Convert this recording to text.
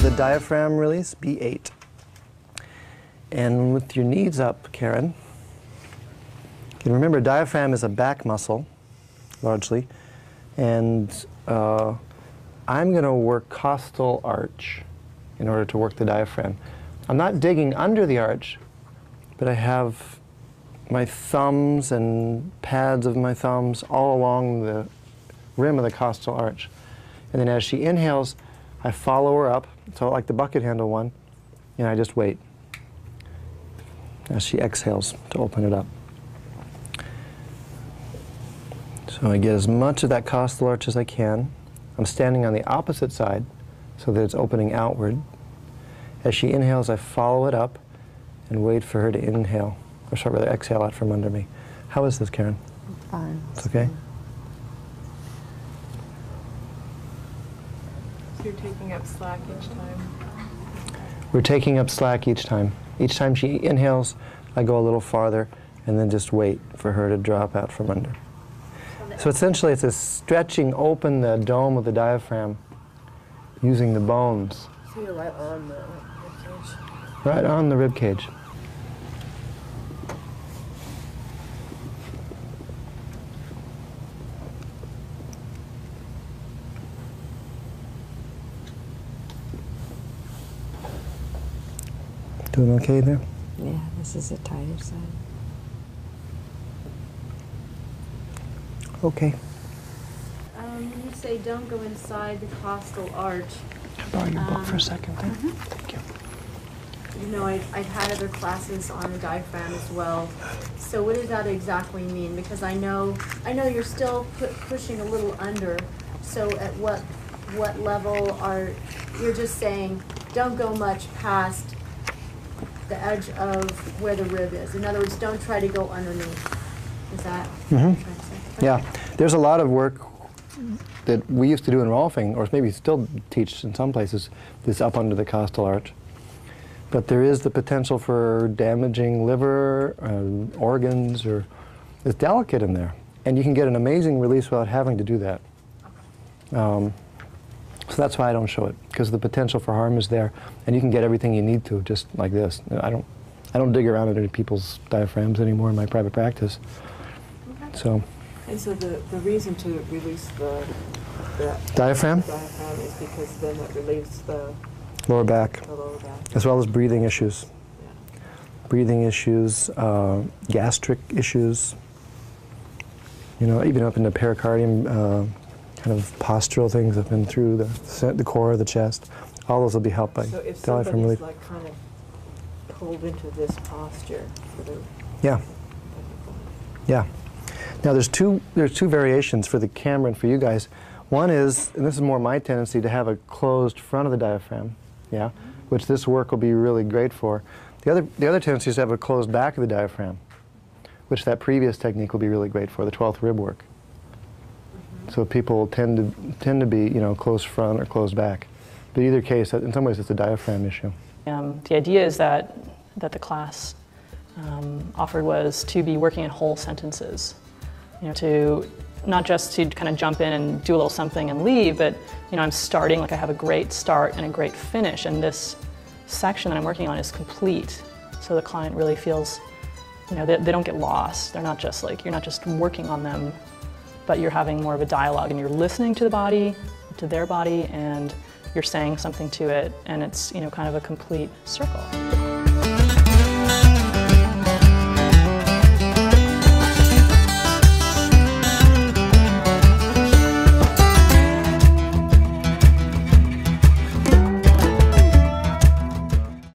the diaphragm release, B8. And with your knees up, Karen, you can remember diaphragm is a back muscle, largely, and I'm going to work costal arch in order to work the diaphragm. I'm not digging under the arch, but I have my thumbs and pads of my thumbs all along the rim of the costal arch. And then as she inhales, I follow her up, so like the bucket handle one, and I just wait as she exhales to open it up. So I get as much of that costal arch as I can. I'm standing on the opposite side so that it's opening outward. As she inhales, I follow it up and wait for her to inhale, or sorry, rather exhale out from under me. How is this, Karen? Fine. It's okay? So you're taking up slack each time? We're taking up slack each time. Each time she inhales, I go a little farther and then just wait for her to drop out from under. So essentially it's a stretching open the dome of the diaphragm using the bones. So you're right on the ribcage? Right on the rib cage. Doing okay there? Yeah, this is the tighter side. Okay. When you say don't go inside the costal arch, Can I borrow your book for a second there? Thank you. you know, I've had other classes on the diaphragm as well. So what does that exactly mean? Because I know you're still pushing a little under. So at what level are you're just saying don't go much past the edge of where the rib is? In other words, don't try to go underneath. Is that what you're trying to say? Okay. Yeah, there's a lot of work that we used to do in Rolfing, or maybe still teach in some places, this up under the costal arch. But there is the potential for damaging liver, organs, or it's delicate in there. And you can get an amazing release without having to do that. So that's why I don't show it, because the potential for harm is there, and you can get everything you need to just like this. I don't dig around under people's diaphragms anymore in my private practice. Okay. So. And so the reason to release the Diaphragm? diaphragm is because then it relieves the Lower back, lower back. as well as breathing issues. Yeah. Breathing issues, gastric issues, you know, even up in the pericardium, kind of postural things up in through the core of the chest. All those will be helped by So if diaphragm somebody's relief. like kind of pulled into this posture for the Yeah, yeah. Now there's two variations for the camera and for you guys. One is, and this is more my tendency, to have a closed front of the diaphragm, yeah, which this work will be really great for. The other tendency is to have a closed back of the diaphragm, which that previous technique will be really great for, the 12th rib work. So people tend to be, you know, closed front or closed back. But either case, in some ways, it's a diaphragm issue. The idea is that the class offered was to be working in whole sentences. You know, to not just to kind of jump in and do a little something and leave, but you know, I'm starting, like I have a great start and a great finish, and this section that I'm working on is complete. So the client really feels, you know, they don't get lost. They're not just like, you're not just working on them, but you're having more of a dialogue and you're listening to the body, to their body, and you're saying something to it, and it's, you know, kind of a complete circle.